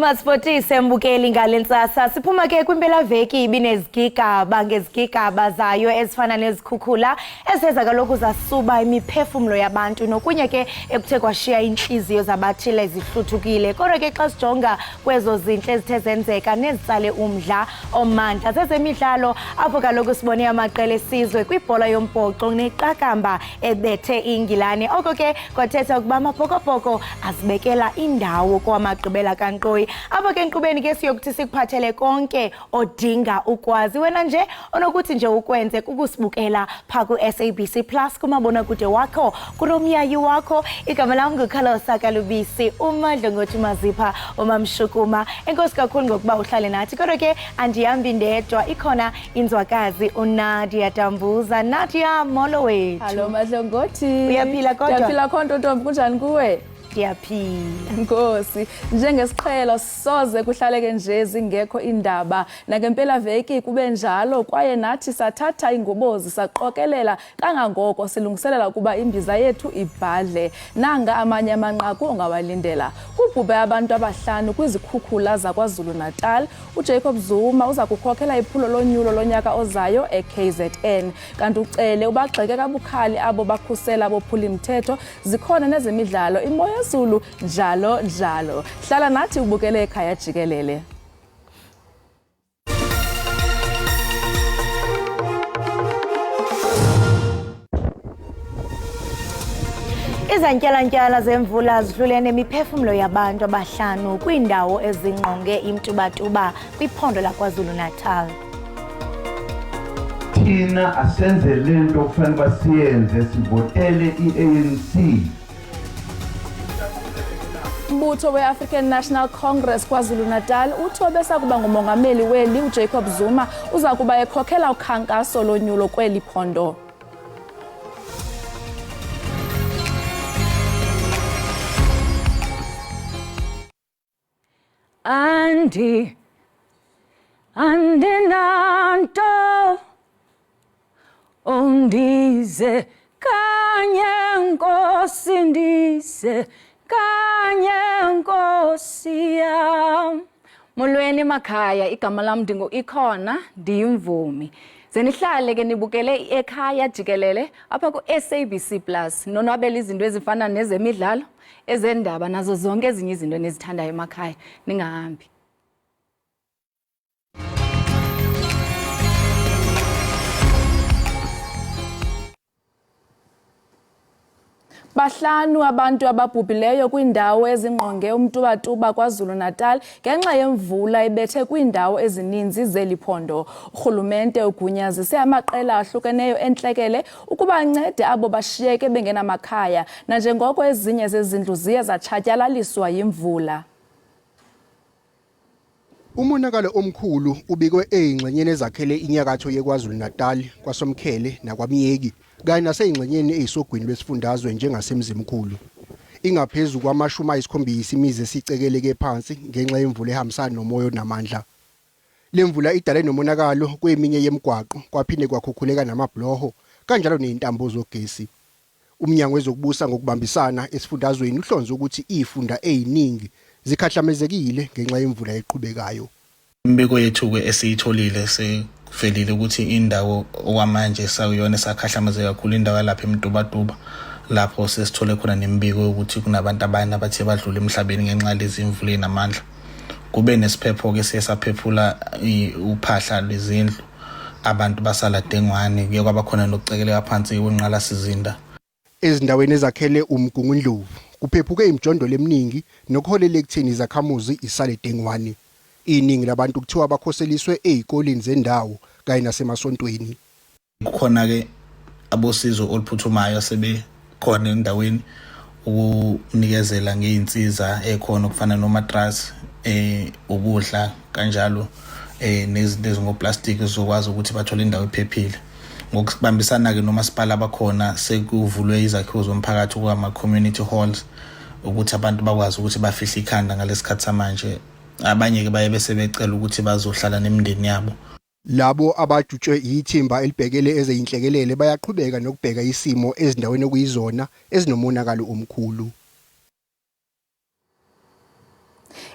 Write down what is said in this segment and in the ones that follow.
Masifotise mbukeli ngalentsasa siphuma ke kwimpela veki ibinezigigaba ngezigigaba zayo ezifana nezikhukhula ezeza kaloku zasuba imiphefumlo yabantu nokunye ke ekuthe kwashiya inhliziyo zabathile zihluthukile kodwa ke xa sijonga kwezo zinhle ezithe zenzeka nezitsale umdla omandla zezemidlalo apho kaloku sibone amaqela esizwe kwibhola yombhoxo neqakamba ebethe iingilane oko ke kwathetha ukuba amabhokobhoko azibekela indawo kwamagqibela kankqoyi apho ke enkqubeni ke siyokuthi sikuphathele konke odinga ukwazi wena nje onokuthi nje ukwenze kukusibukela pha ku SABC Plus kumabonakude wakho kunomyayi wakho igama lam nguKhalosa Kalubisi uMadlongothi Mazipha uMamshukuma enkosi kakhulu ngokuba uhlale nathi kodwa ke andihambi ndedwa ikhona inzwakazi uNadia Dambuza. Nadia molo wethu. Hello Madlongothi. Uyaphila kodwa? Uyaphila khonto ntombi kunjani kuwe? Ndiyaphila. Nkosi, njengesiqhelo soze kuhlaleke nje zingekho indaba nangempela veki kube njalo kwaye nathi sathatha ingobozi saqokelela kangangoko silungiselela kuba imbiza yethu ibhadle nanga amanye amanqaku ongawalindela. Kubhubhe abantu abahlanu kwizikhukhula zaKwaZulu Natal. uJacob Zuma uza kukhokhela iphulo lonyulo lonyaka ozayo eKZN kanti ucele ubagxeke kabukhali abo bakhusela bophula imithetho zikhona nezemidlalo imoya Zulu njalo njalo. Hlala nathi ubukele Ekhaya Jikelele. Izantyalantyala zemvula zidlulene imiphefumlo yabantu abahlanu kwiindawo ezingqonge imtubatuba kwiphondo laKwaZulu Natal. Thina asenze lento okufanele basiyenze sivotele iANC. Umbutho we-African National Congress KwaZulu Natal uthobe sakuba ngumongameli weli uJacob Zuma uza kuba ekhokhela ukhankaso lonyulo kweli phondo. Andinanto undize kanye nkosi ndize kanye nkosi yam. Molweni emakhaya, igama lam ndingu Ikhona ndiyimvumi. Zenihlale ke nibukele Ekhaya Jikelele apha ku SABC Plus nonwabela izinto ezifana nezemidlalo ezendaba nazo zonke ezinye izinto enizithandayo emakhaya ningahambi. Bahlanu abantu ababhubhileyo kwindawo ezingqonge umtubatuba KwaZulu Natal ngenxa yemvula ebethe kwindawo ezininzi zeliphondo. Urhulumente ugunyazise amaqela ahlukeneyo entlekele ukuba ancede abo bashiyeke bengenamakhaya nanjengoko ezinye zezindlu ziye zatshatyalaliswa yimvula. Umonakalo omkhulu ubikwe ezingxenyeni ezakhele inyakatho yeKwaZulu Natal kwaSomkhele nakwamiyeki kanye nasezingxenyeni ezisogwini lwesifundazwe njengasemzimkhulu. Ingaphezulu kwama-70 imizi esicekeleke phansi ngenxa yemvula ehambisana nomoya namandla. Le mvula idale nomonakalo kweminye yemigwaqo kwaphinde kwakhukhuleka namabhloho kanjalo nezintambo zogesi. Umnyango wezokubusa ngokubambisana esifundazweni uhlonze ukuthi izifunda eziningi zikhahlamezekile ngenxa yemvula eqhubekayo. Imbiko yethu ke esiyitholile sevelile ukuthi indawo okwamanje sayona sakhahlamezeka kakhulu indawo lapha eMtubatuba lapho sesithole khona nembiko ukuthi kunabantu abanye abathe badlula emhlabeni ngenxa lezi imvula enamandla. Kube nesiphepho ke siyasaphephula uphahla lwezindlu abantu basala dengwane kuye kwaba khona nokucekeleka phansi kwenqala sizinda. Ezindaweni ezakhele umgungundlovu kuphephuke imijondolo eminingi nokuholela ekutheni izakhamuzi isale dengwane. Iningi labantu kuthiwa bakhoseliswe ezikoleni zendawo kanye nasemasontweni. Kukhona ke abosizo oluphuthumayo sebekhona endaweni ukunikezela ngeinsiza ekhona ukufana nomatras ukudla kanjalo nezinto ezingoplastic zokwazi ukuthi bathole indawo ephephile. Ngokubambisana ke nomasipala abakhona sekuvulwe izakhiwo zomphakathi kwama community halls ukuthi abantu bakwazi ukuthi bafihle ikhanda ngalesikhathi samanje. Abanye ke baye bese becela ukuthi bazohlala nemindeni yabo. Labo abajutshwe ithimba elibhekele ezeyinhlekelele bayaqhubeka nokubheka isimo ezindaweni okuyizona ezinomonakalo omkhulu.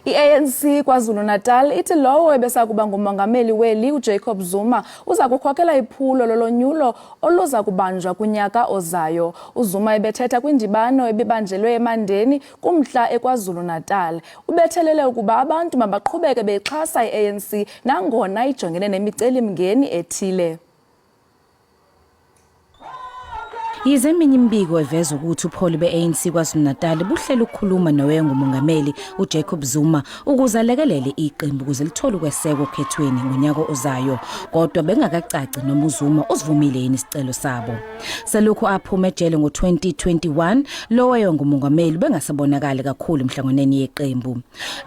I-ANC KwaZulu-Natal ithi lowo ebesakuba ngumongameli weli uJacob Zuma uza kukhokela iphulo lolonyulo oluza kubanjwa kunyaka ozayo. uZuma ebethetha kwindibano ebibanjelwe eMandeni kumhla eKwaZulu-Natal. Ubethelele ukuba abantu mabaqhubeke bexhasa i-ANC nangona ijongene nemicelimngeni ethile. Yize eminye imbiko eveza ukuthi upholi be-ANC KwaZulu-Natal buhlela ukukhuluma nowayengumongameli uJacob Zuma ukuze alekelele iqembu ukuze lithole ukwesekwa okhethweni ngonyaka ozayo, kodwa bengakacaci noma uZuma usivumile yini isicelo sabo. Selokhu aphuma ejele ngo-2021, lo wayengumongameli bengasabonakali kakhulu emhlanganweni yeqembu.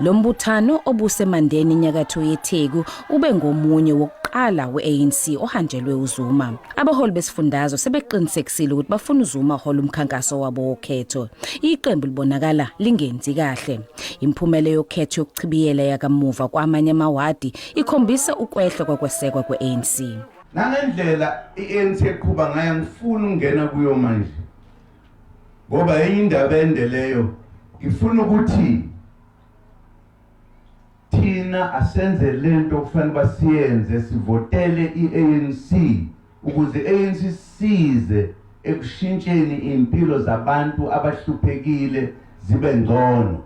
Lo mbuthano obusemandeni enyakatho yeTheku ube ngomunye wokuqala we-ANC ohanjelwe uZuma. Abaholi besifundazwe sebeqinisekisile ukuthi bafuna uZuma hola umkhankaso wabo wokhetho. Iqembu libonakala lingenzi kahle. Imphumela yokhetho yokuchibiyela yakamuva kwamanye amawadi ikhombisa ukwehla kwekwesekwa kwe-ANC. Nangendlela i-ANC eqhuba ngayo ngifuna ukungena kuyo manje. Ngoba Iindaba endeleyo ngifuna ukuthi thina asenze lento okufanele basiyenze sivotele i-ANC ukuze i-ANC size ekushintsheni impilo zabantu abahluphekile zibe ngcono.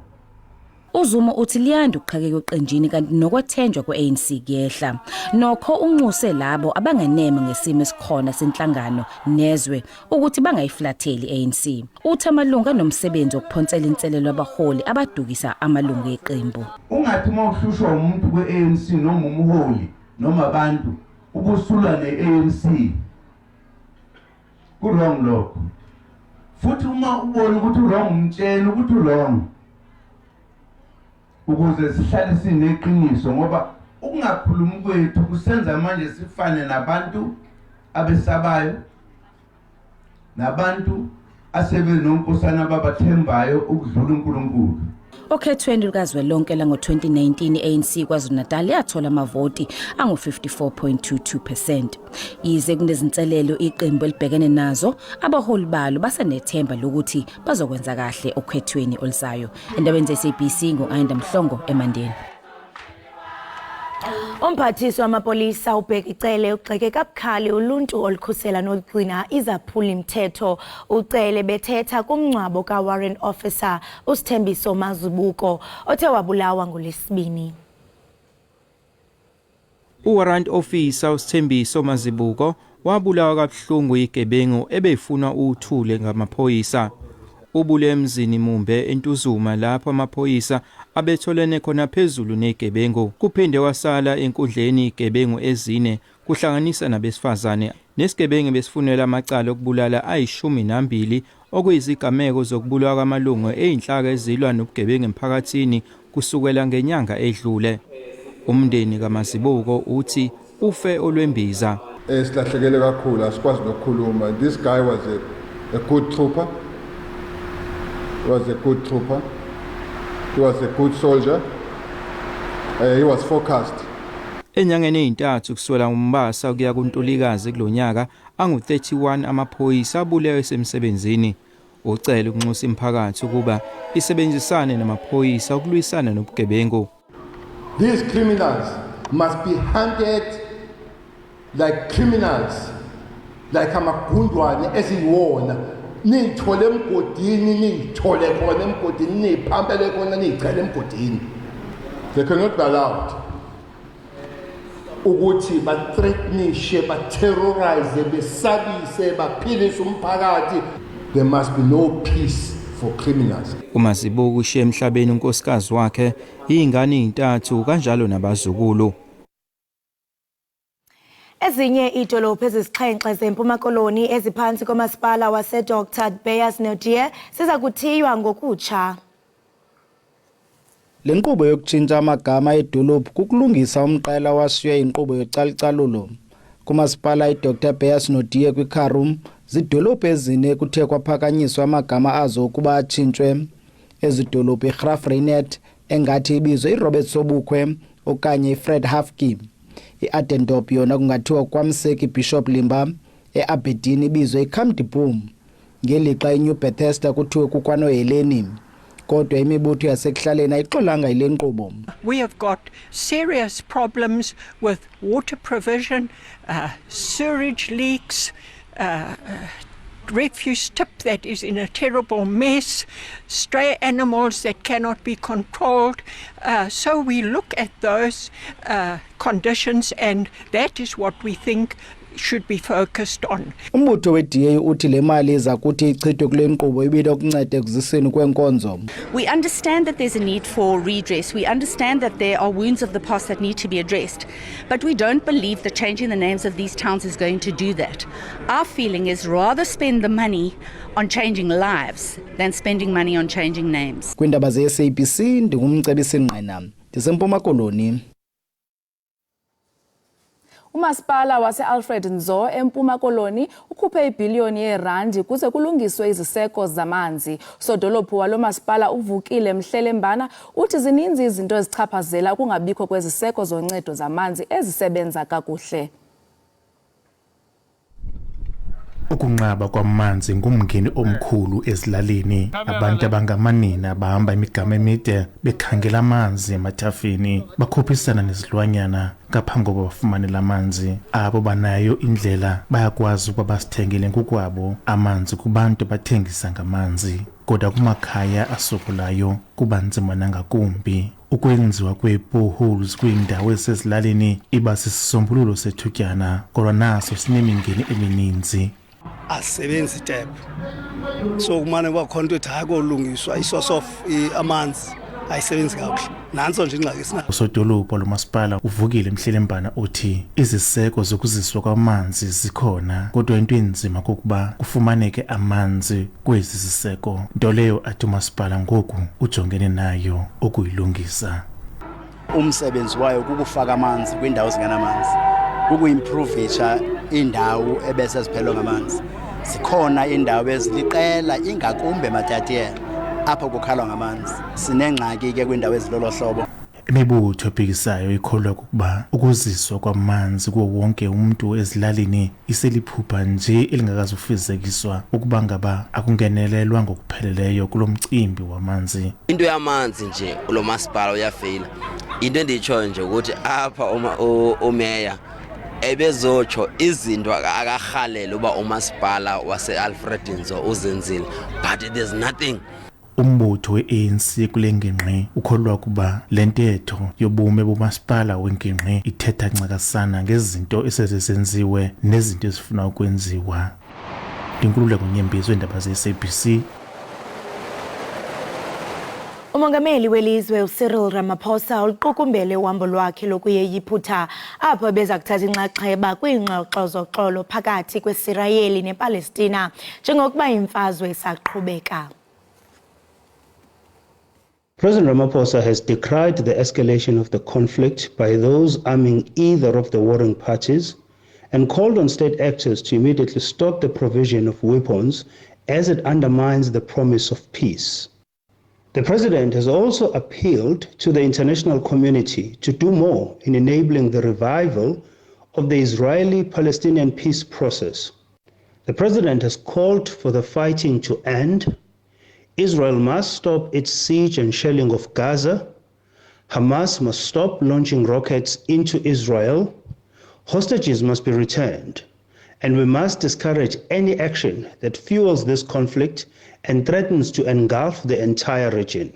uZuma uthi liyanda ukuqhakeka eqenjini kanti nokwethenjwa kwe-ANC kuyehla. Nokho unxuse labo abanganeme ngesimo esikhona senhlangano nezwe ukuthi bangayiflatheli i-ANC. Uthi amalunga nomsebenzi wokuphonsela inselelo abaholi abadukisa amalungu eqembu. Ungathi mawuhlushwa umuntu kwe-ANC noma umholi noma abantu ubusulwa ne-ANC. Kurong lokho. Futhi uma ubona ukuthi wrong umtshela ukuthi wrong. Ukuze sihlale sineqiniso ngoba ukungakhulumi kwethu kusenza manje sifane nabantu abesabayo nabantu asebenonkosana babathembayo ukudlula uNkulunkulu. Okhethweni lukazwelonke lango-2019 i-ANC KwaZulu-Natal yathola amavoti angu-54.22%. Yize kunezinselelo iqembu elibhekene nazo, abaholi balo basenethemba lokuthi bazokwenza kahle okhethweni olizayo. Endabeni ze-SABC ngo-Iindaba eMandeni. Umphathiswa wamapolisa uBhekicele ugxeke kabukhali uluntu olukhusela nolugcina izaphuli mthetho. Ucele bethetha kumngcwabo ka-warrant officer uSithembiso Mazibuko othe wabulawa ngoLwesibini. U-warrant officer uSithembiso Mazibuko wabulawa kabuhlungu igebengu ebefuna uthule ngamaphoyisa. Ubule emzini Mumbe eNtuzuma lapho amaphoyisa abetholene khona phezulu negebengu. Kuphinde wasala enkundleni igebengu ezine kuhlanganisa nabesifazane nesigebengu besifunela amacala okubulala ayi-12 okuyizigameko zokubulawa kwamalungu eyinhlaka ezilwa nobugebengu emphakathini kusukela ngenyanga edlule. Umndeni kaMazibuko uthi ufe olwembiza. Silahlekele kakhulu asikwazi nokukhuluma. This guy was a good trooper. He was a good trooper. He was a good soldier. He was focused. Enyangeni ezintathu kuswela umbasa kuya kuNtulikazi kulonyaka angu-31 amaphoyisa abulewe esemsebenzini. Ucela ukunxusa imphakathi ukuba isebenzisane namaphoyisa ukulwisana nobugebengu. These criminals must be hunted like criminals, like amagundwane eziwona. Niyithole emgodini, niyithole khona emgodini, niyiphampele khona, niyicela emgodini. They cannot be allowed ukuthi ba-threatenishe, ba-terrorize, besabise, baphilise umphakathi. There must be no peace for criminals. uMazibuko ushiye emhlabeni unkosikazi wakhe, izingane ezintathu kanjalo nabazukulu. Ezinye idolophu ezisixhenxe zeMpuma Koloni eziphansi komasipala wase-Dr. Beyers Naudé siza kuthiywa ngokutsha. Le nkqubo yokutshintsha amagama edolophu kukulungisa umqela washiywe inkqubo yocalucalulo. Kumasipala iDr. Beyers Naudé kwiKhartoum zidolophu ezine kuthe kwaphakanyiswa amagama azo ukuba atshintshwe. Ezidolophu iGraafreinet engathi ibizwe iRobert Sobukwe okanye iFred Hafke. I-Adendorp yona kungathiwa kwaMseki Bishop Limba, e-Aberdeen ibizwe iCamdeboom. Ngelixa iNew Bethesda kuthiwe kukwanoHeleni. kodwa imibutho yasekuhlaleni ayiqolanga yile nkqubo. We have got serious problems with water provision, sewage leaks, refuse tip that is in a terrible mess, stray animals that cannot be controlled. So we look at those conditions, and that is what we think should be focused on. Umbutho we-DA uthi le mali iza kuthi ichithwe kule nkqubo ibile ukunceda ekuziseni kwenkonzo. We understand that there's a need for redress. We understand that there are wounds of the past that need to be addressed. But we don't believe that changing the names of these towns is going to do that. Our feeling is rather spend the money on changing lives than spending money on changing names. Kwindaba ze-SABC ndingumcebisi Nqena. Ndisempuma Koloni. Umasipala wase-Alfred Nzo eMpuma Koloni ukhuphe ibhiliyoni yeerandi kuze kulungiswe iziseko zamanzi. Sodolophu walo masipala uvukile Mhlelembana uthi zininzi izinto ezichaphazela ukungabikho kweziseko zoncedo zamanzi ezisebenza kakuhle. Ukunqaba kwamanzi ngumngeni omkhulu ezilalini. Abantu abangamanina bahamba imigama emide bekhangela amanzi emathafeni, bakhuphisana nezilwanyana ngaphambi kokuba bafumane amanzi. Abo banayo indlela bayakwazi ukuba basithengele ngokwabo amanzi kubantu bathengisa ngamanzi. Kodwa kumakhaya asokolayo kuba nzima nangakumbi. Ukwenziwa kwe-boreholes kwiindawo ezisezilalini iba sisisombululo sethutyana, kodwa naso sinemingeni emininzi. Asebenzi tap so kumane bakhona ukuthi hayi kolungiswa isource of amanzi ayisebenzi kakuhle. Nanso nje ingxaki sina. Usodolophu lomasipala uvukile Mhlelembana uthi iziseko zokuziswa kwamanzi zikhona, kodwa into enzima kokuba kufumaneke amanzi kwezi ziseko, nto leyo athi umasipala ngoku ujongene nayo ukuyilungisa. Umsebenzi wayo kukufaka amanzi kwindawo zinganamanzi, kukuimprovisha indawo ebese ziphelwa ngamanzi. Zikhona indawo eziliqela ingakumbe Matatiele apho kukhalwa ngamanzi. Sinengxaki ke kwindawo ezilolo hlobo. Imibutho ebhikisayo ikholwa ukuba ukuziswa kwamanzi kuwo wonke umuntu ezilalini iseliphupha nje elingakazufezekiswa ukuba ngaba akungenelelwa ngokupheleleyo kulo mcimbi wamanzi. Into yamanzi nje lo masipala uyafeyila. Into enditsho nje ukuthi apha umeya ebezotsho izinto akarhalela uba umasipala wase-Alfred Nzo uzenzile, but there's nothing. Umbutho we-ANC kule ngingqi ukholwa kuba le ntetho yobume bomasipala wengingqi ithetha ncakasana ngezinto esezenziwe nezinto ezifuna ukwenziwa. Inkululeko Nyembezi weendaba ze-SABC. Umongameli welizwe uCyril Ramaphosa uliqukumbele uhambo lwakhe lokuyeyiphutha apho beza kuthatha inxaxheba kwiingxoxo zoxolo phakathi kweSirayeli nePalestina njengokuba imfazwe isaqhubeka. President Ramaphosa has decried the escalation of the conflict by those arming either of the warring parties and called on state actors to immediately stop the provision of weapons as it undermines the promise of peace. The president has also appealed to the international community to do more in enabling the revival of the Israeli-Palestinian peace process. The president has called for the fighting to end. Israel must stop its siege and shelling of Gaza. Hamas must stop launching rockets into Israel. Hostages must be returned. And we must discourage any action that fuels this conflict and threatens to engulf the entire region.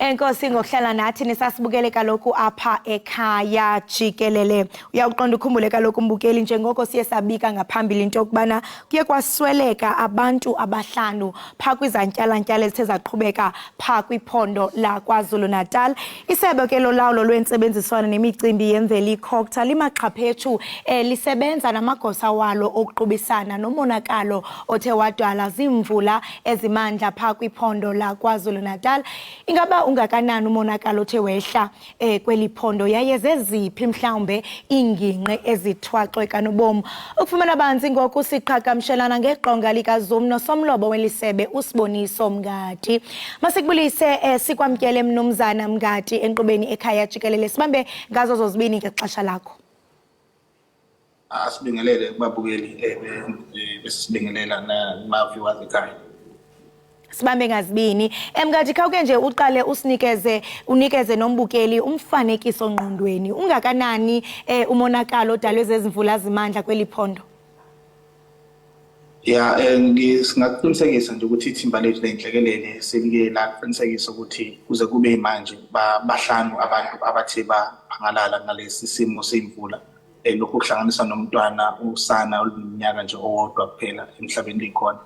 Enkosi ngokuhlala nathi nisasibukele kaloku apha ekhaya Jikelele. Uyaqonda ukhumbule kaloku umbukeli njengoko siye sabika ngaphambili into yokubana kuye kwasweleka abantu abahlanu pha kwizantyalantyala ezithe zaqhubeka pha kwiphondo la KwaZulu-Natal. Isebe ke lolawulo lwentsebenziswana nemicimbi yemveli iCOGTA limaqhaphethu lisebenza namagosa walo okuqubisana nomonakalo othe wadala zimvula ezimandla pha kwiphondo la KwaZulu-Natal. Ingaba ungakanani umonakalo othe wehla kweli phondo yaye zeziphi mhlawumbe inginqe ezithwaxwe kanobomi. Ukufumana banzi ngoku siqhagamshelana ngeqonga likaZoom nosomlobo welisebe uSiboniso Mngadi. Masikubulise sikwamkele mnumzana Mngadi enkqubeni Ekhaya Jikelele. Sibambe ngazo zozibini ngexesha lakho. Asibingelele kubabukeli besibingelela nama-viewers ekhaya. Sibambe ngazibini. Mngadi khawuke nje uqale unikeze nombukeli umfanekiso ngqondweni. Ungakanani umonakalo odalwe zezimvula zimandla kweli phondo? Ya, ngingaqinisekisa nje ukuthi ithimba lethu leNhlekelele selike laqinisekisa ukuthi kuze kube manje bahlanu abantu abathe baphangalala ngalesi simo semvula. Lokhu kuhlanganisa nomntwana usana oleminyaka nje owodwa kuphela emhlabeni likhona.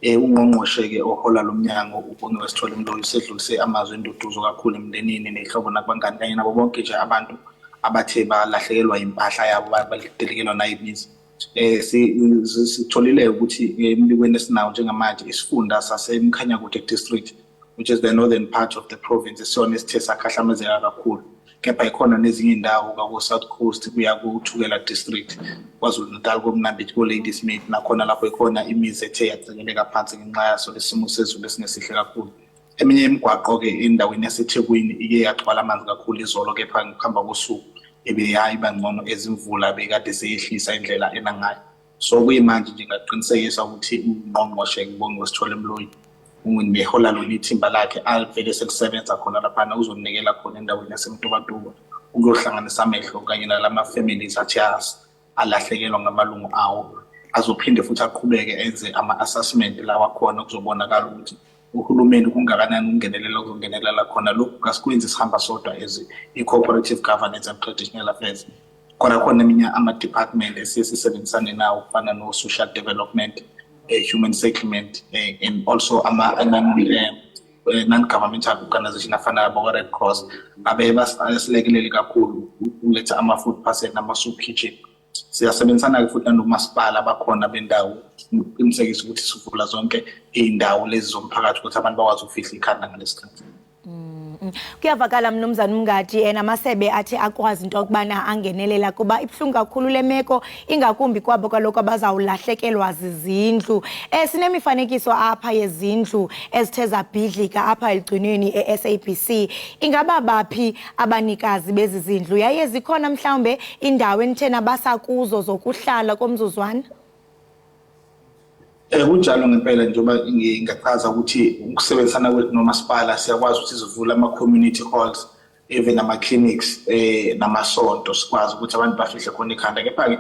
Ungqongqoshe ke ohola lomnyango ubonge wesithole umloyi sedlulise amazwi enduduzo kakhulu emndenini nehlobo nakubangani kanye nabo bonke nje abantu abathe balahlekelwa impahla yabo balidelikelwa nayimizi. Sitholile ukuthi embikweni esinawo njengamanje isifunda saseMkhanyakude district, which is the northern part of the province, sona esithe sakhahlamezeka kakhulu. Kepha ikhona nezinye indawo kako South Coast kuya kuThukela district, KwaZulu-Natal koMnambithi koLadysmith nakhona lapho ikhona imizi ethe yacekeleka phansi ngenxa yaso lesimo sezulu esingesihle kakhulu. Eminye imigwaqo ke endaweni yaseThekwini ike yagcwala amanzi kakhulu izolo, kepha ngokuhamba kosuku iba ngcono ezimvula bekade seyehlisa indlela enangayo. So kuyimanje nje ngaqinisekisa ukuthi ungqongqoshe ngibonge wesithole umloyi unginehola lona ithimba lakhe alivele selisebenza khona lapha uzonikela khona endaweni yaseMtubatuba ukuyohlanganisa amehlo kanye nalama families athi alahlekelwa ngamalungu awo, azophinde futhi aqhubeke enze ama-assessment lawa khona kuzobonakala ukuthi uhulumeni kungakanani ungenelela ukuzongenelela khona. Lokhu kasikwenzi sihamba sodwa as i-cooperative governance and traditional affairs. Khona eminye ama-department esiyesisebenzisane nawo kufana no-social development, human settlement, and also non-governmental organization afana nabo-Red Cross abe basilekelele kakhulu ukuletha ama-food parcel nama-soup kitchen. Siyasebenzisana futhi nomasipala abakhona bendawo ukuqinisekisa ukuthi sivula zonke iy'ndawo lezi zomphakathi ukuthi abantu bakwazi ukufihla ikhanda ngalesikhathi. Kuyavakala mnumzana Mngadi namasebe athi akwazi into okubana angenelela kuba ibhlungu kakhulu lemeko ingakumbi kwabo kaloku abazawulahlekelwa zizindlu. Sinemifanekiso apha yezindlu ezithe zabhidlika apha eligcinweni eSABC. Ingaba baphi abanikazi bezizindlu yaye zikhona mhlawumbe indawo enithena basakuzo zokuhlala komzuzwana? Kunjalo ngempela njengoba ngingachaza ukuthi ukusebenzisana kwethu nomasipala siyakwazi ukuthi sivule ama-community halls, even ama-clinics namasonto, sikwazi ukuthi abantu bafihle khona ikhanda. Kepha-ke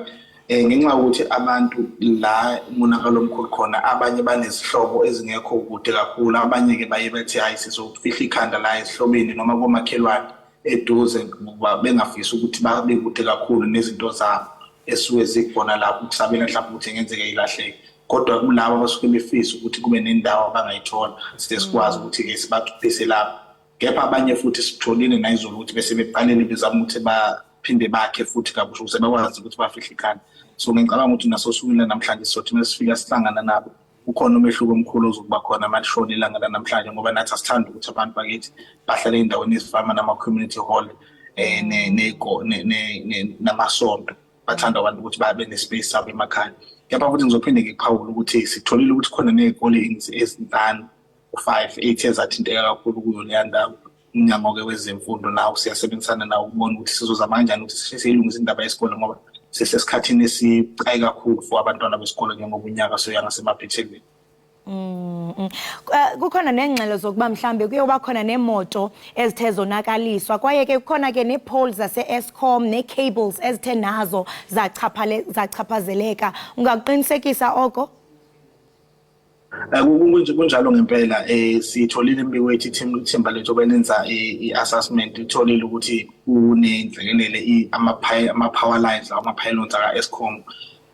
ngenxa yokuthi abantu la umonakalo omkhulu khona abanye banezihlobo ezingekho kude kakhulu, abanye-ke baye bethi hayi sizofihla ikhanda la ezihlobeni noma komakhelwane eduze ngoba bengafisi ukuthi babe kude kakhulu nezinto zabo esuke zikhona lapho ukusabela mhlawumbe ukuthi ngenzeke ilahleke. Kodwa kulabo abasuke befisa ukuthi kube nendawo abangayithola sikwazi ukuthi-ke sibachuphise lapho. Kepha abanye futhi sitholile nayizolo ukuthi bese beqalele bezama ukuthi baphinde bakhe futhi kabusha ukuze bakwazi ukuthi bafihle ikhanda. So ngicabanga ukuthi nasosukwini namhlanje sothi mesifika sihlangana nabo ukhona umehluko omkhulu ozokuba khona malishona ilanga lanamhlanje ngoba nathi asithanda ukuthi abantu bakithi bahlale endaweni ezifana nama-community hall namasonto. Bathanda abantu ukuthi babe nespace sabo emakhaya. Kepha futhi ngizophinde ngikuphawule ukuthi sitholile ukuthi khona ney'kole ezinhlanu u-5 8 ezathinteka kakhulu kuyo leya ndawo. Umnyango-ke wezemfundo nawo siyasebenzisana nawo ukubona ukuthi sizozama kanjani ukuthi siyilungise indaba yesikole ngoba sisesikhathini esicayi kakhulu for abantwana besikole njengoba unyaka soya ngasemaphethelweni. Kukhona nengxelo zokuba mhlambe kuyoba khona nemoto ezithe zonakaliswa kwaye ke kukhona ke ne-poles zase-Eskom ne-cables ezithe nazo zachaphazeleka. Ungakuqinisekisa oko? Kunjalo ngempela sitholile imbiko wethu ithimba lethu obenenza i-assessment itholile ukuthi kunenhlekelele ama-power lines ama-pylons aka-Eskom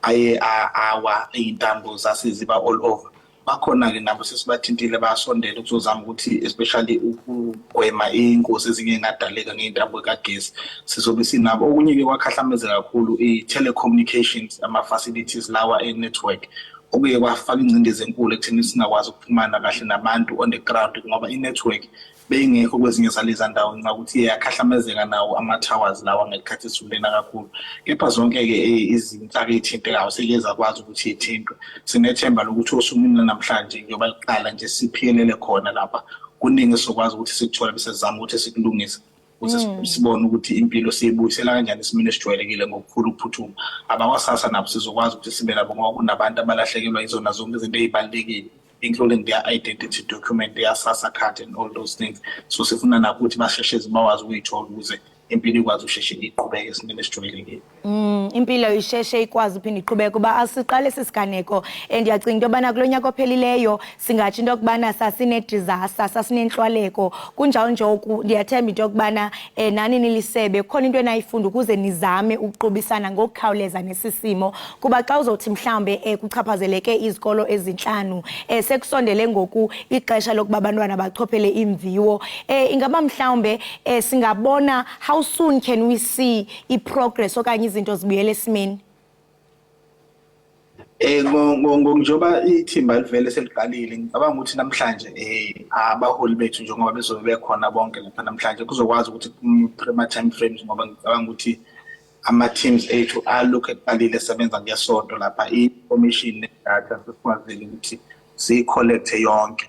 aye awa iy'ntambo zasiziba all over. Bakhona-ke nabo sesibathintile bayasondela ukuzozama ukuthi especially ukugwema iy'ngozi ezinye ey'ngadaleka ngey'ntambo kagesi sizobe sinabo. Okunye-ke kwakhahlamezeka kakhulu i-telecommunications ama-facilities lawa e-network okuye kwafaka ingcindezi enkulu ekutheni singakwazi ukuphumana kahle nabantu on the ground ngoba i-network beyingekho kwezinye zalezi ndawo nxa ukuthi iyakhahlamezeka nawo ama-towers lawa ngekhathi esulena kakhulu. Kepha zonke-ke izinhlaka ey'thintekayo seke zakwazi ukuthi ithintwe. Sinethemba lokuthi osumini namhlanje njengoba liqala nje siphikelele khona lapha kuningi sokwazi ukuthi sikuthola bese sizama ukuthi sikulungise ukuthi sibone ukuthi impilo siyibuyisela kanjani esimeni esijwayelekile ngokukhulu ukuphuthuma. Abakwasasa nabo sizokwazi ukuthi sibe nabo ngoba kunabantu abalahlekelwa izona zonke izinto ey'balulekile, including their identity document, their SASSA card and all those things. So sifuna nabo ukuthi basheshe bakwazi ukuyithola ukuze impilo ikwazi usheshe iqhubeke esimeni esijwayelekile. Impilo isheshe ikwazi uphinde iqhubeke kuba asiqale sisiganeko ndiyacinga into yobana kulo nyaka ophelileyo singatsho into yokubana sasine-disaster, sasinenhlwaleko kunjalo nje ndiyathemba into yokubana nani nilisebe khona into enayifunda ukuze nizame ukuqubisana ngokukhawuleza nesisimo kuba xa uzothi mhlambe kuchaphazeleke izikolo ezinhlanu sekusondele ngoku ixesha lokuba abantwana bachophele imviwo ingaba mhlambe singabona how soon can we see i-progress okanye izinto zibuyele esimeni? Njengoba ithimba livele seliqalile ngicabanga ukuthi namhlanje abaholi bethu njengoba bezobe bekhona bonke lapha namhlanje kuzokwazi ukuthi time frames ngoba ngicabanga ukuthi ama-teams ethu alokhu eqalile esebenza ngesonto lapha i-information ne-data sikwazile ukuthi siyi-collecte yonke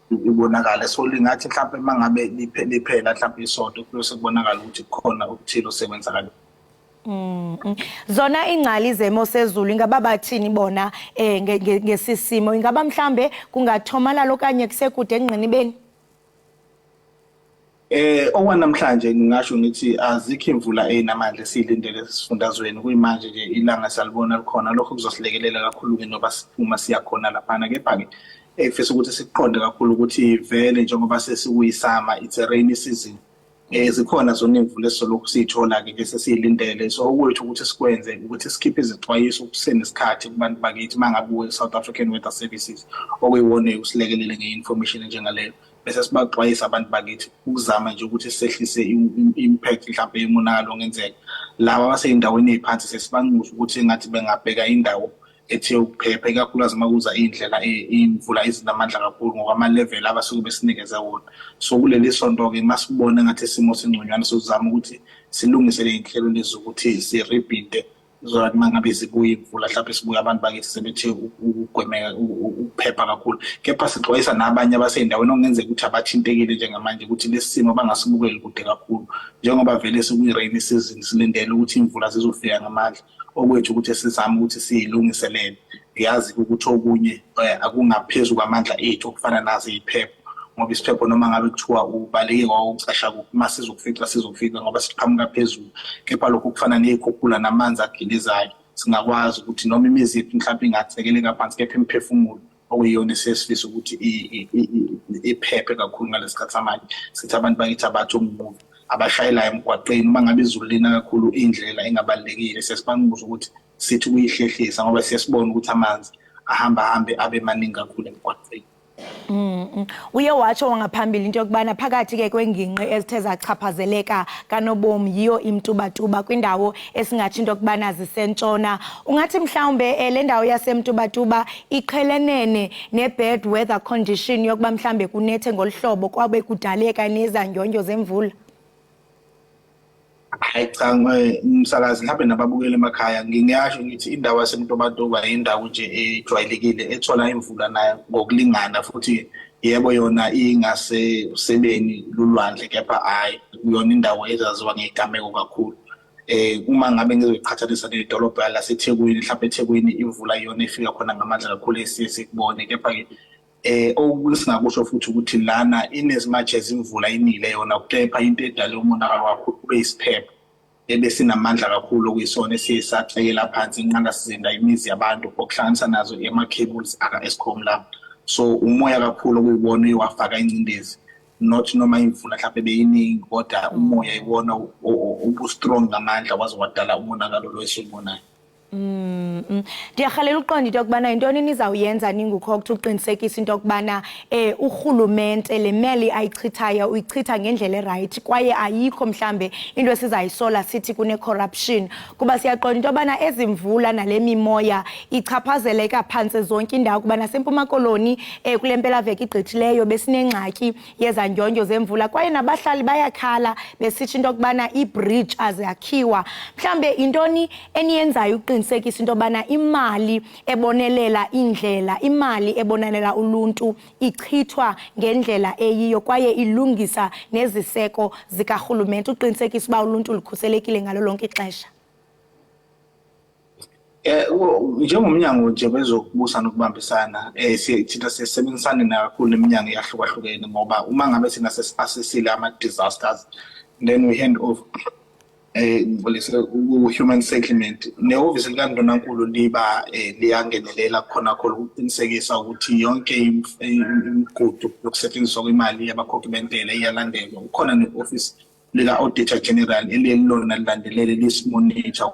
ibonakala. So lingathi mhlawumbe uma ngabe liphela mhlawumbe isonto kuyose kubonakala ukuthi khona okuthile osebenzakala. Zona ingcali zemo sezulu ingaba bathini bona ngesisimo ingaba mhlambe kungathomalala okanye kusekude engqinibeni? Okwanamhlanje ngingasho ngithi azikho imvula enamandla esiyilindele esifundazweni kuyimanje nje ilanga salibona likhona lokho kuzosilekelela kakhulu ngoba uma siyakhona laphana. Kepha-ke efisa ukuthi siqonde kakhulu ukuthi vele njengoba sesikuyisama it's a rainy season zikhona zona imvula esolokhu siyithola-ke nje sesiyilindele. So okwethu ukuthi sikwenze ukuthi sikhiphe izixwayiso kusenesikhathi kubantu bakithi uma ngabe South African Weather Services okuyiwona usilekelele nge-information njengaleyo bese sibaxwayisa abantu bakithi ukuzama nje ukuthi sehlise impact mhlawumbe yemonakalo ongenzeka. Laba abasey'ndaweni ey'phansi sesibanxusa ukuthi engathi bengabheka indawo ethe ukuphepha ikakhulukazi uma kuza iy'ndlela iy'mvula ezinamandla kakhulu ngokwama-level abasuke besinikeze wona. So kuleli sonto-ke masibone ngathi isimo singconywana sozama ukuthi silungise ley'nhlelo lezi zokuthi sirebhide zokuthi uma ngabe zibuye imvula mhlawumbe sibuye abantu bakithi sebethe ukugwemeka ukuphepha kakhulu. Kepha sixwayisa nabanye abasey'ndaweni okungenzeka ukuthi abathintekile njengamanje ukuthi lesi simo bangasibukeli kude kakhulu njengoba vele sikuyi-rainy season silindele ukuthi imvula zizofika ngamandla. Okwethu ukuthi sizame ukuthi siyilungiselele. Ngiyazi ukuthi okunye akungaphezu kwamandla ethu okufana nazo iphepha ngoba isiphepho noma ngabe kuthiwa ubaleke kwawucasha uma sizokufika ngoba siqhamuka phezulu. Kepha lokhu kufana ney'khukhula namanzi agilizayo singakwazi ukuthi noma imizi yethu mhlawumbe ingathekeleka phansi kepha imiphefumulo okuyiyona esesifisa ukuthi iphephe kakhulu ngalesi sikhathi samanje. Sithi abantu bakithi abathi umuvu abashayelayo emgwaqeni uma ngabe izulu lina kakhulu indlela engabalulekile sesibanxusa ukuthi sithi kuyihlehlisa ngoba siyasibona ukuthi amanzi ahambe abe maningi kakhulu emgwaqeni. Uye watsho wangaphambili into yokubana phakathi-ke kwengingqi ezithe zachaphazeleka kanobomi yiyo imtubatuba kwindawo esingatsho into yokubana zisentshona. Ungathi mhlawumbe le ndawo yasemtubatuba iqhelenene ne-bad weather condition yokuba mhlawumbe kunethe ngolu hlobo kwabe kudaleka nezanyonyo zemvula? Hayi cha umsakazi mhlawumbe nababukeli emakhaya ngingiyasho ngithi indawo yasemtubatuba indawo nje ejwayelekile ethola imvula nayo ngokulingana futhi yebo yona ingase sebeni lulwandle kepha hayi kuyona indawo ezaziwa ngegameko kakhulu. Uma ngabe ngizoyiqhathanisa nedolobha laseThekwini mhlawumbe eThekwini imvula iyona efika khona ngamandla kakhulu esiye sikubone. Kepha-ke okusingakusho futhi ukuthi lana inezimatshe ezimvula inile yona kepha into edale umonakalo kakhulu kube isiphepho ebesinamandla kakhulu okuyisona esiye sacekela phansi inqanda sizinda imizi yabantu okuhlanganisa nazo ama-cables aka-Eskom lapho. So umoya kakhulu okuyibona wafaka ingcindezi not noma imvula mhlawumbe beyiningi kodwa umoya iwona ubu-strong ngamandla waze wadala umonakalo lo esiwubonayo. Ndiyarhalela uqonda into yokubana yintoni nizawuyenza ningukho uqinisekisa into yokubana urhulumente le mali ayichithayo uyichitha ngendlela erayithi kwaye ayikho mhlambe into esizayisola sithi kune-corruption kuba siyaqonda into yobana ezimvula nale mimoya ichaphazeleka phantse zonke indawo kuba naseMpuma Koloni kule mpelaveki igqithileyo besinengxaki yezandyondyo zemvula kwaye nabahlali bayakhala besithi into yokubana ibridge azakhiwa. Mhlambe intoni eniyenzayo uqinisekisa into yobana imali ebonelela indlela, imali ebonelela uluntu ichithwa ngendlela eyiyo kwaye ilungisa neziseko zikarhulumente uqinisekisa uba uluntu lukhuselekile ngalo lonke ixesha? Njengomnyango nje wezokubusa nokubambisana thina sisebenzisana kakhulu neminyango eyahlukahlukene ngoba uma ngabe sina asesile ama-disasters then we hand over human settlement ne-ofisi likaNdwendwela liyangenelela khona ukuqinisekisa ukuthi yonke imigudu yokusetshenziswa kwemali yabakhokhi bentela iyalandelwa. Ukhona ne-ofisi lika-Auditor General elilona lilandelele lisimonitor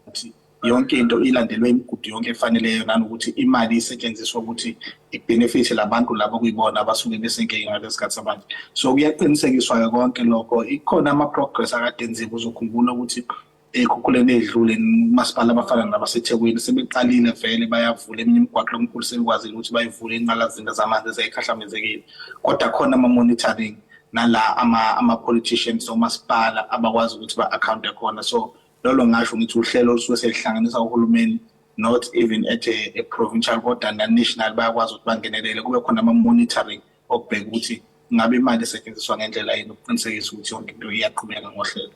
ukuthi yonke into ilandelwe imigudu yonke efaneleyo nanokuthi imali isetshenziswa ukuthi ibenefit labantu labo kuyibona abasuke besenkinga ngalesikhathi samanje. So kuyaqinisekiswa konke lokho. Ikhona ama-progress akade enziwe uzokhumbula ukuthi ekhukhuleni edlule umasipala abafana nabaseThekwini sebeqalile vele bayavula eminye imigwaqo omkhulu sebekwazile ukuthi bayivule inqalazinda zamanzi ezayikhahlamezekile. Kodwa khona ama-monitoring nala ama-politicians omasipala abakwazi ukuthi ba-account khona. So lolo ngasho ngithi uhlelo olusuke selihlanganisa uhulumeni not even at a provincial kodwa na-national bayakwazi ukuthi bangenelele kube khona ama-monitoring okubheka ukuthi ngabe imali esetshenziswa ngendlela yini ukuqinisekisa ukuthi yonke into iyaqhubeka ngohlelo.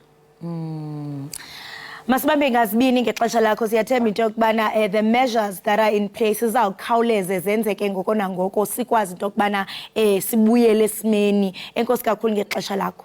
Masibambe ngazibini ngexesha lakho siyathemba into yokubana the measures that are in place izawukhawuleze zenzeke ngoko nangoko sikwazi into yokubana sibuyele esimeni. Enkosi kakhulu ngexesha lakho.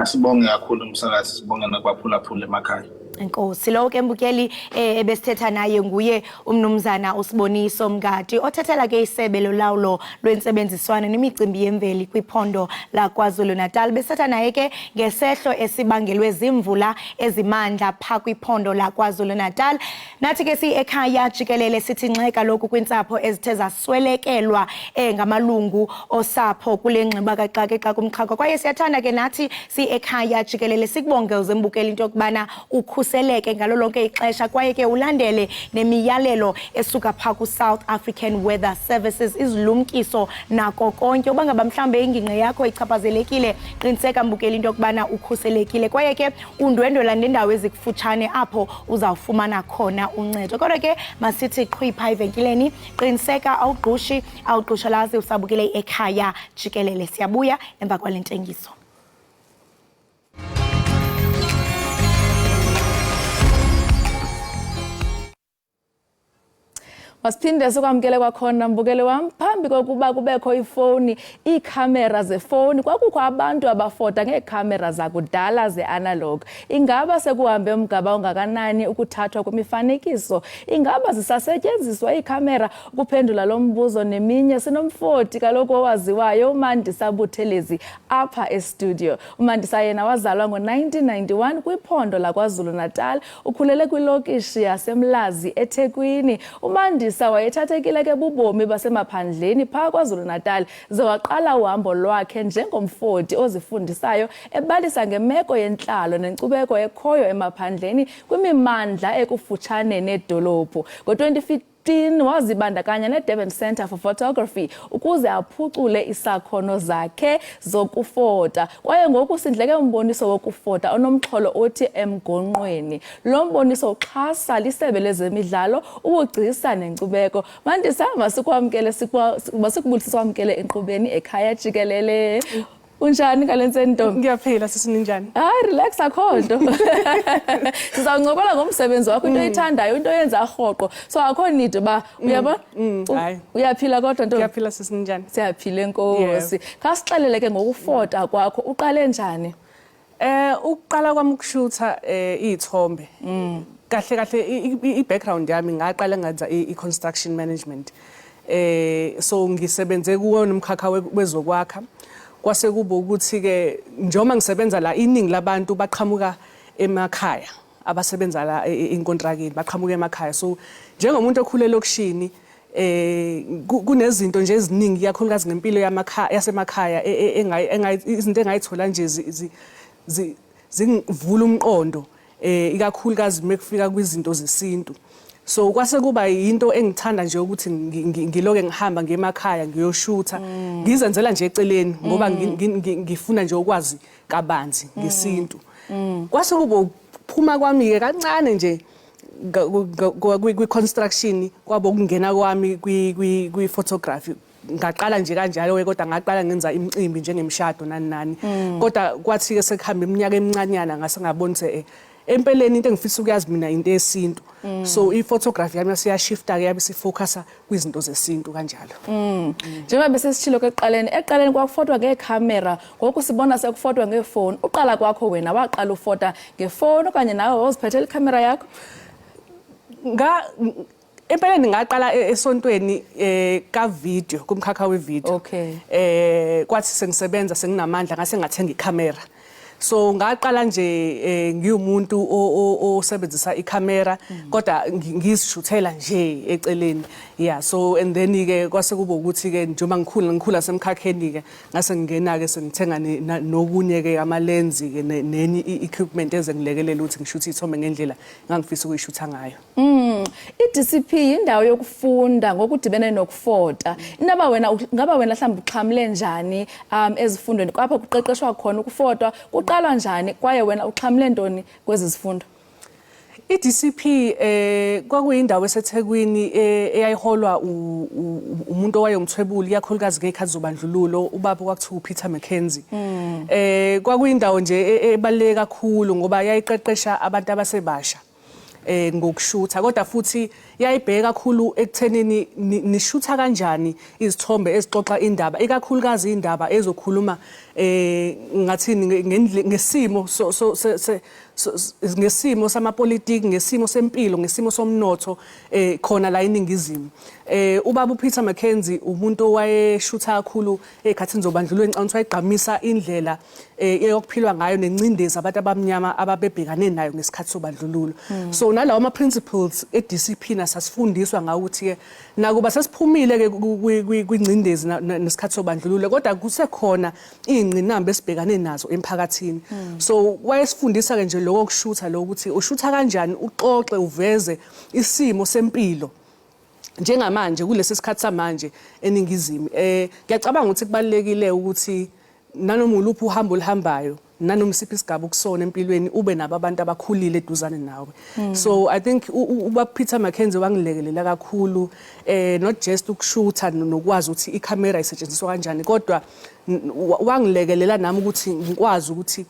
Sibonge kakhulu umsakazi, sibonga nakwaphulaphula emakhaya. Enkosi. Lo ke mbukeli ebesithetha naye nguye umnumzana uSiboniso Mngadi othathela ke isebe lolawulo lwentsebenziswana nemicimbi yemveli kwiphondo la KwaZulu-Natal. Besithetha naye ke ngesehlo esibangelwe zimvula ezimandla pha kwiphondo la KwaZulu-Natal. Nathi ke Ekhaya Jikelele sithi nceka lokhu kwintsapho ezithe zaswelekelwa ngamalungu osapho kule ngxiba kaxakeka kumxhaka. Kwaye siyathanda ke nathi Ekhaya Jikelele sikubonge uzembukeli into yokubana ukhuseleke ngalo lonke ixesha kwaye ke ulandele nemiyalelo esuka pha ku-South African Weather Services izilumkiso nako konke. Uba ngaba mhlambe ingingqi yakho ichaphazelekile qiniseka mbukeli into yokubana ukhuselekile kwaye ke undwendwela nendawo ezikufutshane apho uzawufumana khona uncedo. Kodwa ke masithi qhwipha evenkileni qiniseka awugqushalazi usabukele Ekhaya Jikelele. Siyabuya emva kwale ntengiso. Masiphinde sikwamkele kwakhona mbukeli wam phambi kokuba kubekho ifoni iikhamera zefoni kwakukho abantu abafota ngeekhamera zakudala ze-analog. Ingaba sekuhambe umgaba ongakanani ukuthathwa kwemifanekiso? Ingaba zisasetyenziswa iikhamera? Ukuphendula lo mbuzo neminye sinomfoti kaloku owaziwayo uMandisa Buthelezi apha estudio. uMandisa yena wazalwa ngo-1991 kwiphondo laKwaZulu-Natal, ukhulele kwilokishi yaseMlazi eThekwini. uMandisa wayethathekile ke bubomi basemaphandleni pha KwaZulu-Natal ze waqala uhambo lwakhe njengomfoti ozifundisayo ebalisa ngemeko yentlalo nenkcubeko ekhoyo emaphandleni kwimimandla ekufutshane nedolophu. Ngo-2015 wazibandakanya neDurban Centre for Photography ukuze aphucule isakhono zakhe zokufota. Kwaye ngoku sindleke umboniso wokufota onomxholo othi Emgonqweni. Lo mboniso uxhasa lisebe lezemidlalo, ubugcisa nenkcubeko. Mandisa masikwamkele masikubulisa kwamkele enkqubeni Ekhaya Jikelele. Unjani kalenseni ntombi? Ngiyaphila sisinjani? Relax akhonto. Sizawuncokola ngomsebenzi wakho into oyithandayo, into oyenza rhoqo. So akho need ba uyaba? Uyaphila kodwa ntombi? Ngiyaphila sisinjani? Siyaphila enkosi. Khasixelele ke ngokufota kwakho uqale njani? Ukuqala kwami ukushutha izithombe. Kahle kahle i-background yami ngaqala ngenza i-construction management. So ngisebenze kuwo nomkhakha wezokwakha. Kwase kuba ukuthi ke njengoba ngisebenza la iningi labantu baqhamuka emakhaya abasebenza la inkontrakini baqhamuka emakhaya. So njengomuntu okhule lokishini kunezinto nje eziningi kakhulukazi ngempilo yasemakhaya izinto engayithola nje zingivula umqondo ikakhulukazi mekufika kwizinto zesintu. So kwase kuba into engithanda nje ukuthi ngiloke ngihamba ngemakhaya ngiyoshutha ngizenzela nje eceleni ngoba ngifuna nje ukwazi kabanzi ngesintu. Kwase kuba ukuphuma kwami ke kancane nje kwi-construction kwabo ukungena kwami kwi-photography. Ngaqala nje kanjalo kodwa ngaqala ngenza imicimbi njengemshado nani kodwa kwathi ke sekuhamba iminyaka emincanyana ngase ngabona ukuthi empeleni into engifisa ukuyazi mina into yesintu. So i-photography yami siyashifta ke yabe sifocusa kwizinto zesintu kanjalo. Njengoba bese sithilo eqaleni kwakufotwa ngekhamera ngoku sibona sekufotwa ngefoni. Uqala kwakho wena waqala ufota ngefoni okanye nawe waziphethela ikhamera yakho? Empeleni ngaqala esontweni ka video kumkhakha we video. Okay. Kwathi sengisebenza senginamandla ngase ngathenga ikhamera. So ngaqala nje ngiwumuntu osebenzisa ikhamera kodwa ngizishuthela nje eceleni. Yeah, so and then ke kwase kuba ukuthi ke njengoba ngikhula semkhakheni ke ngase ngingena ke sengithenga nokunye ke ama lens ke nenye equipment ezengilekelela ukuthi ngishuthe ithombe ngendlela ngangifisa ukuyishutha ngayo. I-DCP indawo yokufunda ngokudibene nokufota. Indaba wena ngaba wena mhlawumbe uxhamle njani ezifundweni kwapho kuqeqeshwa khona ukufota uqalwa njani kwaye wena uxhamle ntoni kwezi zifundo? I-DCP kwakuyindawo eseThekwini eyayiholwa umuntu owayengumthwebuli ikakhulukazi ngekhathi zobandlululo ubaba kwakuthiwa uPeter Mackenzie. Kwakuyindawo nje ebaluleke kakhulu ngoba yayiqeqesha abantu abasebasha ngokushutha kodwa futhi yayibheka kakhulu ekuthenini nishutha kanjani izithombe ezixoxa indaba ikakhulukazi indaba ezokhuluma ngathini ngesimo ngesimo samapolitiki ngesimo sempilo ngesimo somnotho khona la eningizimu. Ubaba uPeter Mackenzie umuntu owayeshutha kakhulu ekhathini zobandlululo engicabanga wayegqamisa indlela eyokuphilwa ngayo nencindezi abantu abamnyama ababebhekane nayo ngesikhathi sobandlululo. So nalawo ama principles eDCP nasasifundiswa ngawo ukuthi ke nakuba sesiphumile ke kwincindezi nesikhathi sobandlululo kodwa kusekhona ingcinamba esibhekane nazo emphakathini. So wayesifundisa ke nje lokho kushutha lokuthi ushutha kanjani uxoxe uveze isimo sempilo njengamanje kulesi sikhathi samanje eningizimu. Ngiyacabanga ukuthi kubalekile ukuthi nanoma uluphi uhambo oluhambayo nanoma isiphi isigaba ukusona empilweni ube nabo abantu abakhulile eduzane nawe. So I think uba Peter Mackenzie wangilekelela kakhulu not just ukushutha nokwazi ukuthi ikhamera isetshenziswa kanjani kodwa wangilekelela nami ukuthi ngikwazi ukuthi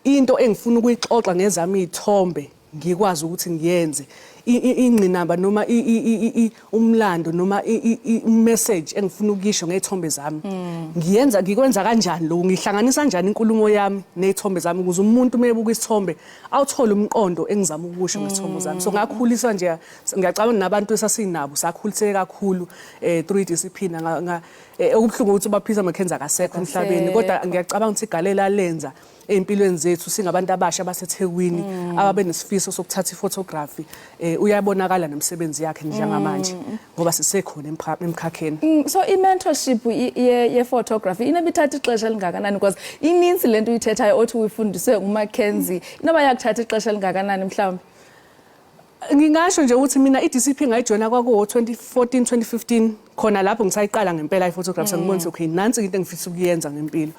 into engifuna ukuyixoxa ngezami izithombe ngikwazi ukuthi ngiyenze ingcinamba noma umlando noma message engifuna ukuyisho ngezithombe zami ngikwenza kanjani lo ngihlanganisa kanjani inkulumo yami nezithombe zami ukuze umuntu mebuka isithombe awuthola umqondo engizama ukusho ngezithombe zami. So ngakhuliswa nje ngiyacabanga nabantu esasinabo sakhuliseke kakhulu through discipline okubhlungu ukuthi uPeter Mackenzie akasekho emhlabeni kodwa ngiyacabanga ukuthi igalela lenza empilweni zethu singabantu abasha baseThekwini ababe nesifiso sokuthatha iphotography uyabonakala nomsebenzi yakhe njengamanje ngoba sisekhona emkhakheni. So i-mentorship ye-photography inebithatha ixesha elingakanani because ininzi lento uyithethayo othi uyifundiswe nguMackenzie inoba yakuthatha ixesha elingakanani mhlawumbe? Ngingasho nje ukuthi mina iDCP ngayijoina kwakuwo 2014 2015 khona lapho ngisayiqala ngempela iphotography sengibona ukuthi okay nansi into engifisa ukuyenza ngempilo.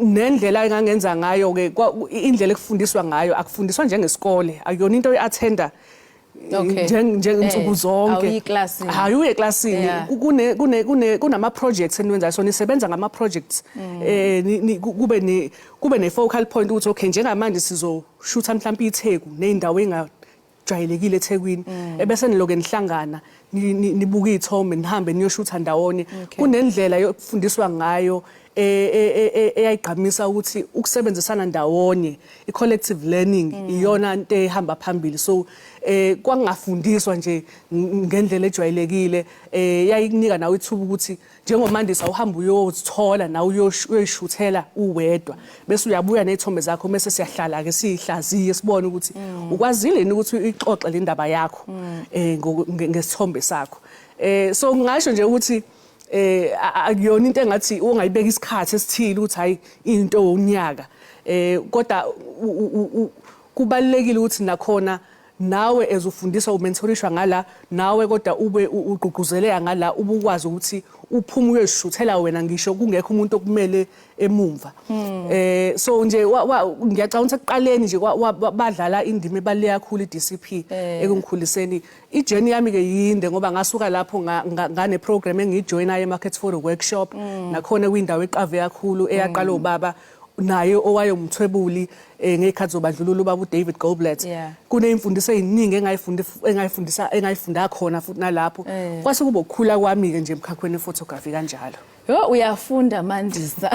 Nendlela engangenza ngayo ke indlela ekufundiswa ngayo akufundiswa njengesikole akuyona into oyi-attenda njengensuku zonke hayi uye eklasini kunama projects eniwenzayo so nisebenza ngama projects kube ne focal point ukuthi okay njengamanje sizoshutha mhlawumbe iTheku nezindawo engajwayelekile eThekwini ebese niloke nihlangana nibuka izithombe nihambe niyoshutha ndawonye kunendlela yokufundiswa ngayo eyayigqamisa ukuthi ukusebenzisana ndawonye i-collective learning iyona into ehamba phambili so kwangafundiswa nje ngendlela ejwayelekile yayikunika nawe ithuba ukuthi njengomandisa uhamba uyozithola nawe uyoyishuthela uwedwa bese uyabuya nezithombe zakho bese siyahlala ke sihlaziye sibone ukuthi ukwazile yini ukuthi ixoxe le ndaba yakho ngesithombe sakho so ngisho nje ukuthi akuyona into engathi ungayibeka isikhathi esithile ukuthi hayi into unyaka kodwa kubalekile ukuthi nakhona nawe ezufundiswa umentorishwa ngala nawe kodwa ube ugqugquzeleka ngala ubukwazi ukuthi uphuma uyoshuthela wena ngisho kungekho umuntu okumele emumva so nje ngiyacabanga ukuthi ekuqaleni nje badlala indima ebaluleke kakhulu iDCP ekungikhuliseni ijourney yami ke yinde ngoba ngasuka lapho ngane program engijoyinayo eMarket for workshop nakhona kwindawo eqave kakhulu eyaqala ubaba naye owayomthwebuli ngekhathi zobandlululo baba uDavid Goldblatt kunemfundiso eziningi engayifunda khona futhi nalapho kwase kuba ukukhula kwami ke nje emkhakhweni wephotography kanjalo uyafunda Mandisa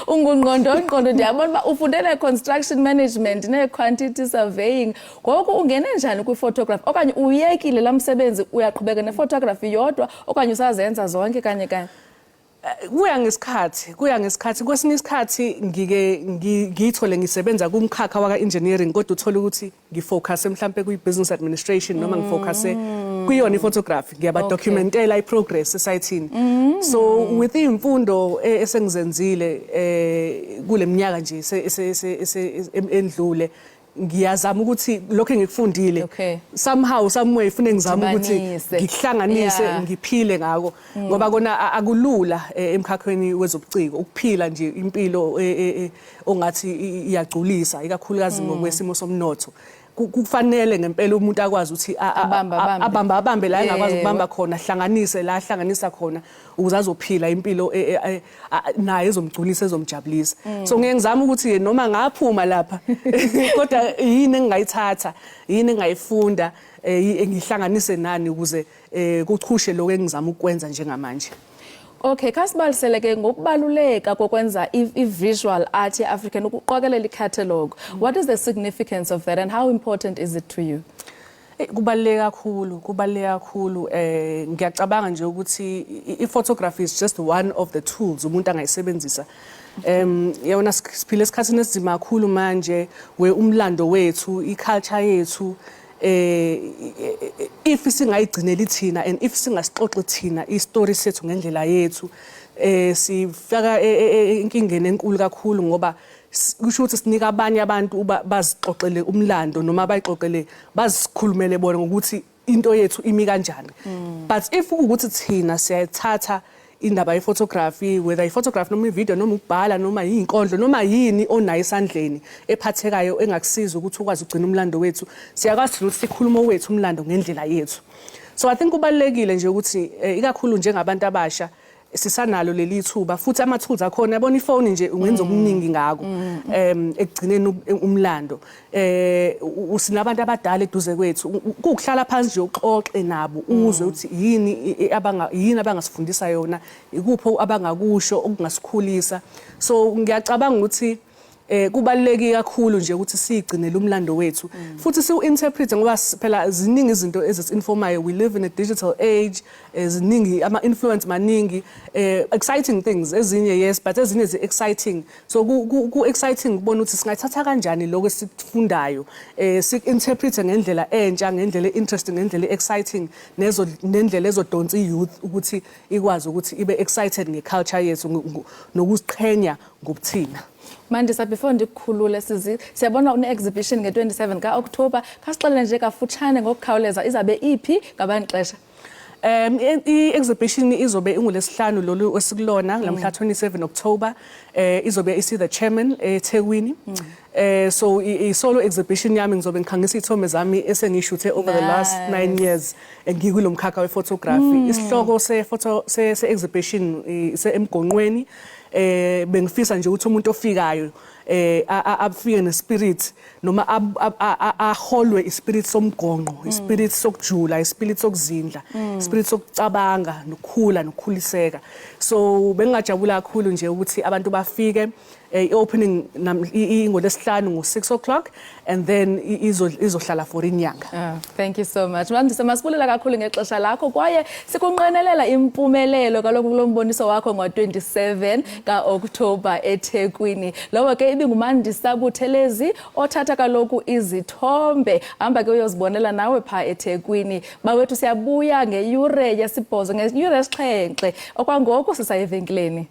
ungqondo ndiyabona ufundele construction management ne-quantity surveying ngoku ungene njani kwi-photography okanye uyekile la msebenzi uyaqhubeka ne-photography yodwa okanye usazenza zonke kanye kuya ngesikhathi kwesinye isikhathi ngiyithole ngisebenza kumkhakha waka-engineering kodwa uthola ukuthi ngifocuse mhlambe kwi-business administration noma ngifocuse kuyona i-photography ngiyabadocumentela i-progress esayithini so with imfundo esengizenzile kule minyaka nje endlule ngiyazama ukuthi lokho engikufundile somehow somewhere ifune ngizama ukuthi ngihlanganise ngiphile ngako ngoba kona akulula emkhakhweni wezobuciko ukuphila nje impilo ongathi iyagculisa ikakhulukazi ngokwesimo somnotho kufanele ngempela umuntu akwazi ukuthi abambe la engakwazi ukubamba khona hlanganise la hlanganisa khona ukuze azophila impilo naye ezomgculisa ezomjabulisa so ngeke ngizama ukuthi noma ngaphuma lapha kodwa yini engingayithatha yini engayifunda ngihlanganise nani ukuze kuchushe lokho engizama ukwenza njengamanje. Okay, kasibalisele ke ngokubaluleka kokwenza i-visual art ye-African ukuqokelela i-catalog. What is the significance of that and how important is it to you? Kubaluleka kakhulu ngiyacabanga nje ukuthi i-photography is just one of the tools umuntu angayisebenzisa yabona siphile esikhathini esinzima kakhulu manje umlando wethu i-culture yethu if singayigcineli thina and if singasixoxi thina i-story sethu ngendlela yethu sifaka inkingeni enkulu kakhulu ngoba kusho ukuthi sinika abanye abantu bazixoxele umlando noma bayixoxele bazikhulumele bona ngokuthi into yethu imi kanjani but if ukuthi thina siyathatha indaba ye-photography whether i-photography noma i-video noma ukubhala noma inkondlo noma yini onayo esandleni ephathekayo engakusiza ukuthi ukwazi ugcina umlando wethu siyakwazi ukuthi sikhuluma wethu umlando ngendlela yethu so I think kubalekile nje ukuthi ikakhulu njengabantu abasha sisanalo leli thuba futhi ama-tools akhona yabona ifoni nje ungenza okuningi ngako ekugcineni umlando usinabantu abadala eduze kwethu kukuhlala phansi nje uxoxe nabo uzwe ukuthi yini abangasifundisa yona ikupho abangakusho okungasikhulisa so ngiyacabanga ukuthi kubaluleke kakhulu nje ukuthi sigcinele umlando wethu futhi siu-interprete ngoba phela ziningi izinto ezisinformayo we live in a digital age ziningi ama-influence maningi exciting things ezinye yes but ezinye zi-exciting so ku-exciting kubona ukuthi singayithatha kanjani lokho esikufundayo si-interprete ngendlela entsha ngendlela e-interesting ngendlela e-exciting nendlela ezodonsa i-youth ukuthi ikwazi ukuthi ibe excited nge-culture yethu nokuziqhenya ngobuthina. Mandisa before ndikukhulule siyabona une-exhibition nge-27 ka-October kasixelele nje kafutshane ngokukhawuleza izabe iphi ngabani xesha? I-exhibition izobe ingolesihlanu lolu esikulona lamhla 27 October izobe isi-the chairman eThekwini so i-solo exhibition yami ngizobe ngikhangisa iy'thombe zami esengiyishuthe over the last 9 years ngikulo mkhakha we-photography isihloko se-exhibition ise-emgonqweni bengifisa nje ukuthi umuntu ofikayo afike nespirit noma aholwe ispirit somgonqo, ispirit sokujula, ispirit sokuzindla, ispirit sokucabanga nokukhula nokukhuliseka. So bengajabula kakhulu nje ukuthi abantu bafike. I-opening ngolesihlanu ngo-6 o'clock and then izohlala for inyanga. Thank you so much. Mandisa, masibulela kakhulu ngexesha lakho kwaye sikunqenelela impumelelo kaloku kulo mboniso wakho ngo-27 ka-Oktoba eThekwini. Lowo ke ibingumandisa Buthelezi othatha kaloku izithombe. Hamba ke uyozibonela nawe pha eThekwini. Bawethu siyabuya ngeyure yesibhozo, ngeyure yesixhenxe. Okwangoku sisayevenkileni.